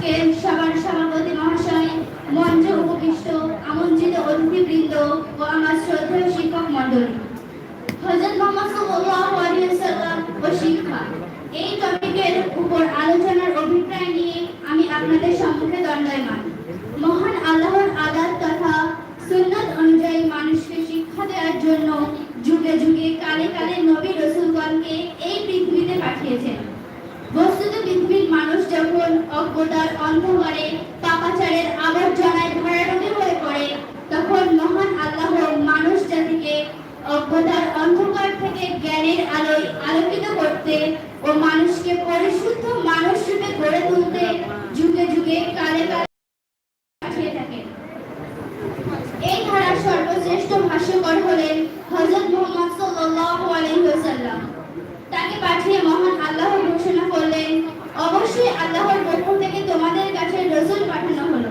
আজকের সভার সভাপতি মহাশয়, মঞ্চে উপবিষ্ট আমন্ত্রিত অতিথিবৃন্দ ও আমার শ্রদ্ধেয় শিক্ষক মণ্ডলী, হযরত মুহাম্মদ সাল্লাল্লাহু আলাইহি ওয়াসাল্লাম ও শিক্ষা এই টপিকের উপর আলোচনার অভিপ্রায় নিয়ে আমি আপনাদের সম্মুখে দণ্ডায়মান। মহান আল্লাহর আদাত তথা সুন্নাত অনুযায়ী মানুষকে শিক্ষা দেওয়ার জন্য যুগে যুগে কালে কালে নবী রাসূলগণকে এই পৃথিবীতে পাঠিয়েছেন। বস্তুত পৃথিবীর মানুষ যখন অজ্ঞতার অন্ধকারে পাপাচারের আবর্জনায় ভরাডুবি হয়ে পড়ে, তখন মহান আল্লাহ মানুষ জাতিকে অজ্ঞতার অন্ধকার থেকে জ্ঞানের আলোয় আলোকিত করতে ও মানুষকে পরিশুদ্ধ মানুষ রূপে গড়ে তুলতে যুগে যুগে কালে কালে পাঠিয়ে থাকেন। এই ধারার সর্বশ্রেষ্ঠ ভাষ্যকর হলেন হযরত মুহাম্মদ সাল্লাল্লাহু আলাইহি ওয়াসাল্লাম। তাকে পাঠিয়ে মহান আল্লাহ ঘোষণা করলেন, অবশ্যই আল্লাহর পক্ষ